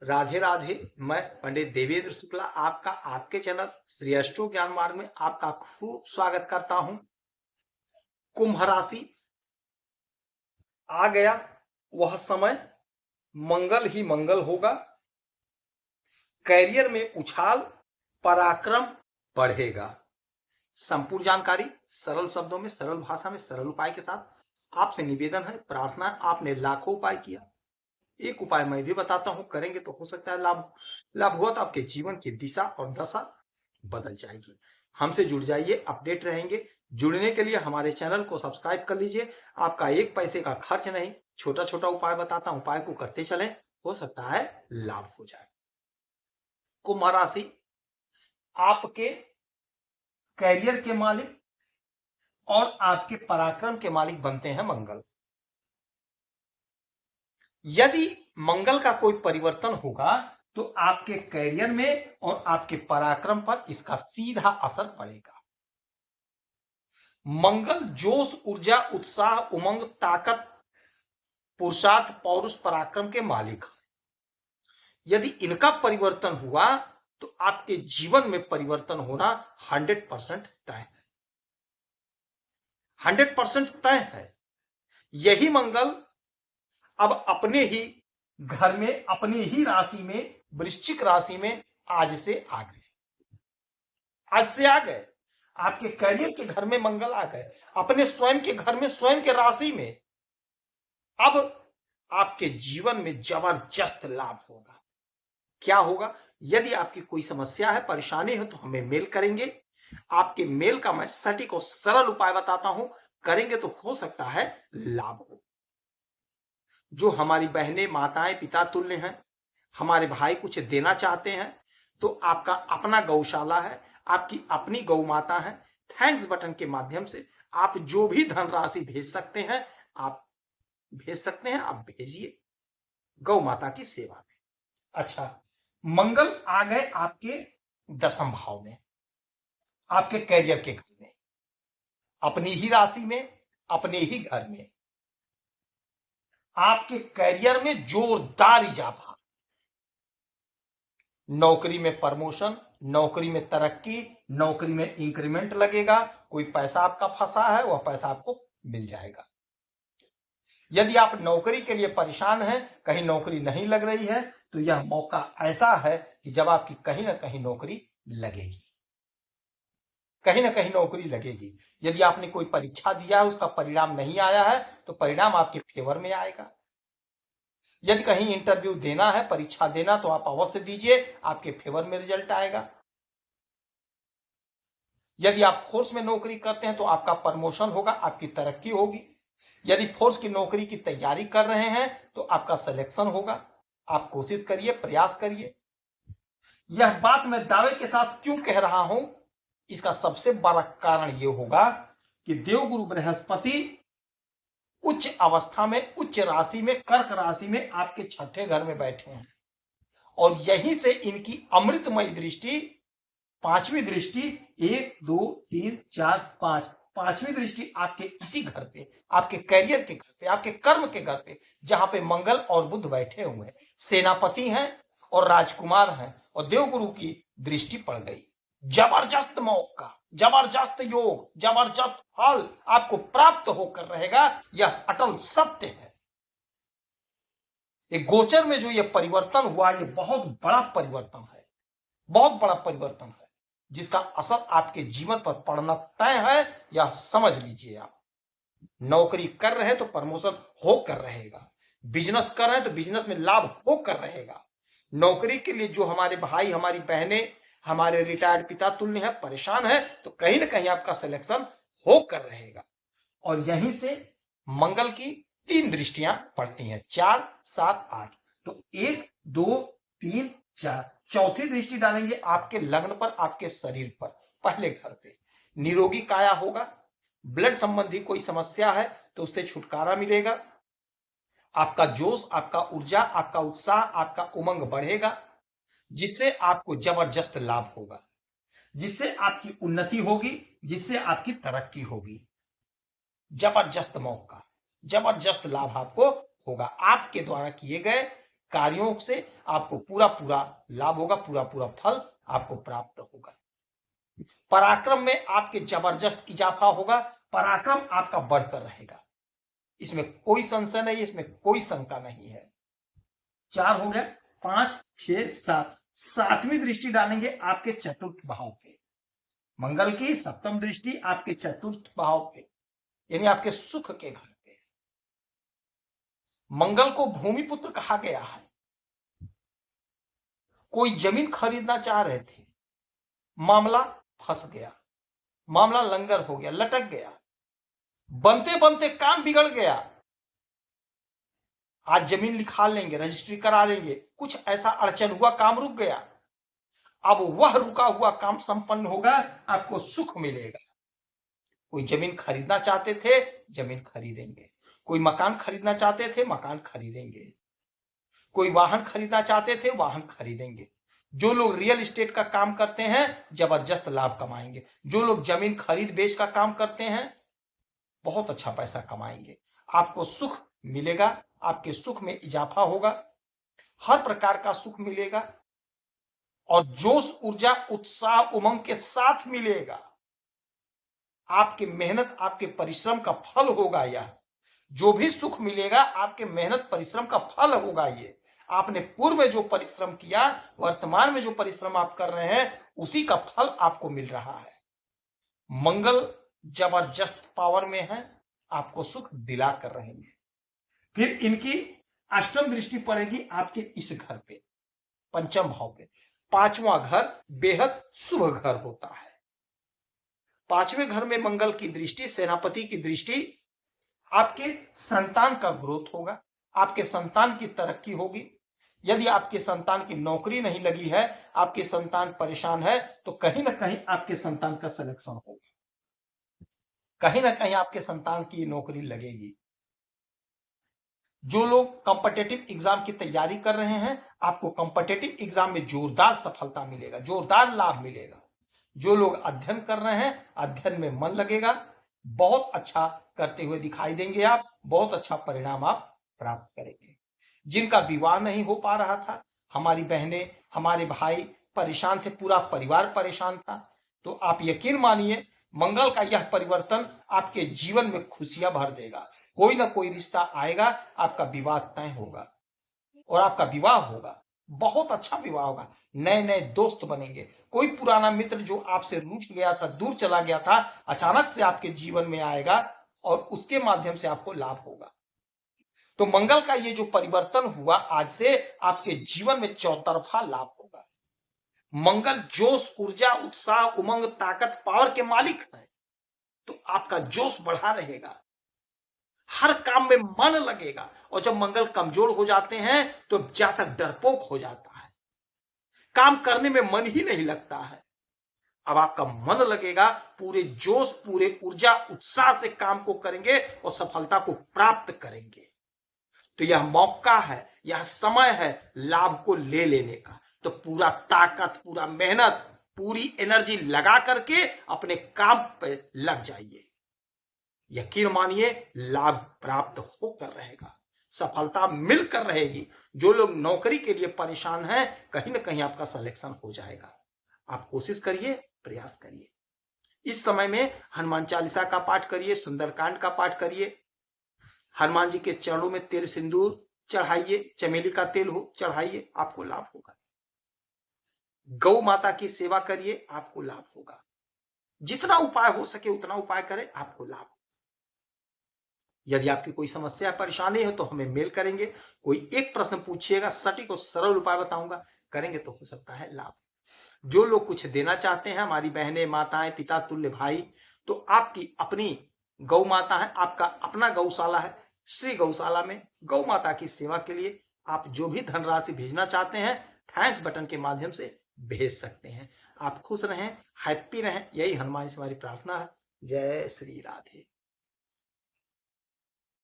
राधे राधे। मैं पंडित देवेंद्र शुक्ला आपका आपके चैनल श्री अष्टो ज्ञान मार्ग में आपका खूब स्वागत करता हूं। कुंभ राशि आ गया वह समय, मंगल ही मंगल होगा। कैरियर में उछाल, पराक्रम बढ़ेगा। संपूर्ण जानकारी सरल शब्दों में, सरल भाषा में, सरल उपाय के साथ आपसे निवेदन है, प्रार्थना है। आपने लाखों उपाय किया, एक उपाय मैं भी बताता हूं, करेंगे तो हो सकता है लाभ हुआ तो आपके जीवन की दिशा और दशा बदल जाएगी। हमसे जुड़ जाइए, अपडेट रहेंगे। जुड़ने के लिए हमारे चैनल को सब्सक्राइब कर लीजिए। आपका एक पैसे का खर्च नहीं, छोटा छोटा उपाय बताता हूं, उपाय को करते चलें, हो सकता है लाभ हो जाए। कुंभ राशि आपके कैरियर के मालिक और आपके पराक्रम के मालिक बनते हैं मंगल। यदि मंगल का कोई परिवर्तन होगा तो आपके कैरियर में और आपके पराक्रम पर इसका सीधा असर पड़ेगा। मंगल जोश, ऊर्जा, उत्साह, उमंग, ताकत, पुरुषार्थ, पौरुष, पराक्रम के मालिक हैं। यदि इनका परिवर्तन हुआ तो आपके जीवन में परिवर्तन होना 100% तय है। 100% तय है। यही मंगल अब अपने ही घर में, अपनी ही राशि में, वृश्चिक राशि में आज से आ गए। आज से आ गए, आपके कैरियर के घर में मंगल आ गए, अपने स्वयं के घर में, स्वयं के राशि में। अब आपके जीवन में जबरदस्त लाभ होगा। क्या होगा? यदि आपकी कोई समस्या है, परेशानी है, तो हमें मेल करेंगे। आपके मेल का मैं सटीक और सरल उपाय बताता हूं, करेंगे तो हो सकता है लाभ हो। जो हमारी बहनें, माताएं, पिता तुल्य हैं, हमारे भाई कुछ देना चाहते हैं, तो आपका अपना गौशाला है, आपकी अपनी गौ माता है, थैंक्स बटन के माध्यम से आप जो भी धनराशि भेज सकते हैं, आप भेज सकते हैं, आप भेजिए गौ माता की सेवा में। अच्छा, मंगल आ गए आपके 10वें भाव में, आपके कैरियर के घर में, अपनी ही राशि में, अपने ही घर में। आपके कैरियर में जोरदार इजाफा, नौकरी में प्रमोशन, नौकरी में तरक्की, नौकरी में इंक्रीमेंट लगेगा। कोई पैसा आपका फंसा है, वह पैसा आपको मिल जाएगा। यदि आप नौकरी के लिए परेशान हैं, कहीं नौकरी नहीं लग रही है, तो यह मौका ऐसा है कि जब आपकी कहीं ना कहीं नौकरी लगेगी, कहीं ना कहीं नौकरी लगेगी। यदि आपने कोई परीक्षा दिया है, उसका परिणाम नहीं आया है, तो परिणाम आपके फेवर में आएगा। यदि कहीं इंटरव्यू देना है, परीक्षा देना, तो आप अवश्य दीजिए, आपके फेवर में रिजल्ट आएगा। यदि आप फोर्स में नौकरी करते हैं तो आपका प्रमोशन होगा, आपकी तरक्की होगी। यदि फोर्स की नौकरी की तैयारी कर रहे हैं तो आपका सिलेक्शन होगा। आप कोशिश करिए, प्रयास करिए। यह बात मैं दावे के साथ क्यों कह रहा हूं, इसका सबसे बड़ा कारण यह होगा कि देवगुरु बृहस्पति उच्च अवस्था में, उच्च राशि में, कर्क राशि में आपके 6ठे घर में बैठे हैं, और यहीं से इनकी अमृतमय दृष्टि, 5वीं दृष्टि, 1 2 3 4 5, 5वीं दृष्टि आपके इसी घर पे, आपके कैरियर के घर पे, आपके कर्म के घर पे, जहां पे मंगल और बुध बैठे हुए हैं, सेनापति हैं और राजकुमार हैं, और देवगुरु की दृष्टि पड़ गई। जबरदस्त मौका, जबरदस्त योग, जबरदस्त फल आपको प्राप्त होकर रहेगा, यह अटल सत्य है। एक गोचर में जो यह परिवर्तन हुआ, यह बहुत बड़ा परिवर्तन है, बहुत बड़ा परिवर्तन है, जिसका असर आपके जीवन पर पड़ना तय है, यह समझ लीजिए। आप नौकरी कर रहे हैं तो प्रमोशन होकर रहेगा, बिजनेस कर रहे हैं तो बिजनेस में लाभ होकर रहेगा। नौकरी के लिए जो हमारे भाई, हमारी बहनें, हमारे रिटायर्ड पिता तुल्य है, परेशान है, तो कहीं ना कहीं आपका सिलेक्शन होकर रहेगा। और यहीं से मंगल की 3 दृष्टियां पड़ती हैं, 4 7 8, तो 1 2 3 4, चौथी दृष्टि डालेंगे आपके लग्न पर, आपके शरीर पर, पहले घर पे। निरोगी काया होगा। ब्लड संबंधी कोई समस्या है तो उससे छुटकारा मिलेगा। आपका जोश, आपका ऊर्जा, आपका उत्साह, आपका उमंग बढ़ेगा, जिससे आपको जबरदस्त लाभ होगा, जिससे आपकी उन्नति होगी, जिससे आपकी तरक्की होगी। जबरदस्त मौका, जबरदस्त लाभ आपको होगा। आपके द्वारा किए गए कार्यों से आपको पूरा पूरा लाभ होगा, पूरा पूरा फल आपको प्राप्त होगा। पराक्रम में आपके जबरदस्त इजाफा होगा, पराक्रम आपका बढ़कर रहेगा, इसमें कोई संशय नहीं, इसमें कोई शंका नहीं है। 4 हो गया, 5, 6, 7, 7वीं दृष्टि डालेंगे आपके चतुर्थ भाव पे। मंगल की 7वीं दृष्टि आपके चतुर्थ भाव पे, यानी आपके सुख के घर पे। मंगल को भूमिपुत्र कहा गया है। कोई जमीन खरीदना चाह रहे थे, मामला फंस गया, मामला लंगर हो गया, लटक गया, बनते बनते काम बिगड़ गया। आज जमीन लिखा लेंगे, रजिस्ट्री करा लेंगे, कुछ ऐसा अड़चन हुआ, काम रुक गया। अब वह रुका हुआ काम संपन्न होगा, आपको सुख मिलेगा। कोई जमीन खरीदना चाहते थे, जमीन खरीदेंगे। कोई मकान खरीदना चाहते थे, मकान खरीदेंगे। कोई वाहन खरीदना चाहते थे, वाहन खरीदेंगे। जो लोग रियल एस्टेट का काम करते हैं, जबरदस्त लाभ कमाएंगे। जो लोग जमीन खरीद बेच का काम करते हैं, बहुत अच्छा पैसा कमाएंगे। आपको सुख मिलेगा, आपके सुख में इजाफा होगा, हर प्रकार का सुख मिलेगा और जोश, ऊर्जा, उत्साह, उमंग के साथ मिलेगा। आपकी मेहनत, आपके परिश्रम का फल होगा। यह जो भी सुख मिलेगा, आपके मेहनत परिश्रम का फल होगा। ये आपने पूर्व में जो परिश्रम किया, वर्तमान में जो परिश्रम आप कर रहे हैं, उसी का फल आपको मिल रहा है। मंगल जबरदस्त पावर में है, आपको सुख दिला कर रहेंगे। फिर इनकी 8वीं दृष्टि पड़ेगी आपके इस घर पे, 5वें भाव पे। 5वां घर बेहद शुभ घर होता है। 5वें घर में मंगल की दृष्टि, सेनापति की दृष्टि, आपके संतान का ग्रोथ होगा, आपके संतान की तरक्की होगी। यदि आपके संतान की नौकरी नहीं लगी है, आपके संतान परेशान है, तो कहीं ना कहीं आपके संतान का सिलेक्शन होगा, कहीं ना कहीं आपके संतान की नौकरी लगेगी। जो लोग कॉम्पिटिटिव एग्जाम की तैयारी कर रहे हैं, आपको कॉम्पिटिटिव एग्जाम में जोरदार सफलता मिलेगा, जोरदार लाभ मिलेगा। जो लोग अध्ययन कर रहे हैं, अध्ययन में मन लगेगा, बहुत अच्छा करते हुए दिखाई देंगे आप, बहुत अच्छा परिणाम आप प्राप्त करेंगे। जिनका विवाह नहीं हो पा रहा था, हमारी बहनें, हमारे भाई परेशान थे, पूरा परिवार परेशान था, तो आप यकीन मानिए मंगल का यह परिवर्तन आपके जीवन में खुशियां भर देगा। कोई ना कोई रिश्ता आएगा, आपका विवाह तय होगा और आपका विवाह होगा, बहुत अच्छा विवाह होगा। नए नए दोस्त बनेंगे। कोई पुराना मित्र जो आपसे रूठ गया था, दूर चला गया था, अचानक से आपके जीवन में आएगा और उसके माध्यम से आपको लाभ होगा। तो मंगल का ये जो परिवर्तन हुआ, आज से आपके जीवन में चौतरफा लाभ होगा। मंगल जोश, ऊर्जा, उत्साह, उमंग, ताकत, पावर के मालिक है, तो आपका जोश बढ़ा रहेगा, हर काम में मन लगेगा। और जब मंगल कमजोर हो जाते हैं तो ज्यादा डरपोक हो जाता है, काम करने में मन ही नहीं लगता है। अब आपका मन लगेगा, पूरे जोश, पूरे ऊर्जा, उत्साह से काम को करेंगे और सफलता को प्राप्त करेंगे। तो यह मौका है, यह समय है लाभ को ले लेने का। तो पूरा ताकत, पूरा मेहनत, पूरी एनर्जी लगा करके अपने काम पे लग जाइए। यकीन मानिए लाभ प्राप्त होकर रहेगा, सफलता मिलकर रहेगी। जो लोग नौकरी के लिए परेशान हैं, कहीं ना कहीं आपका सिलेक्शन हो जाएगा। आप कोशिश करिए, प्रयास करिए। इस समय में हनुमान चालीसा का पाठ करिए, सुंदरकांड का पाठ करिए, हनुमान जी के चरणों में तेल सिंदूर चढ़ाइए, चमेली का तेल हो चढ़ाइए, आपको लाभ होगा। गौ माता की सेवा करिए, आपको लाभ होगा। जितना उपाय हो सके उतना उपाय करें, आपको लाभ। यदि आपकी कोई समस्या, परेशानी है तो हमें मेल करेंगे। कोई एक प्रश्न पूछिएगा, सटीक और सरल उपाय बताऊंगा, करेंगे तो हो सकता है लाभ। जो लोग कुछ देना चाहते हैं, हमारी बहनें, माताएं, पिता तुल्य भाई, तो आपकी अपनी गौ माता है, आपका अपना गौशाला है, श्री गौशाला में गौ माता की सेवा के लिए आप जो भी धनराशि भेजना चाहते हैं, थैंक्स बटन के माध्यम से भेज सकते हैं। आप खुश रहें, हैप्पी रहें, यही हनुमान से हमारी प्रार्थना है। जय श्री राधे।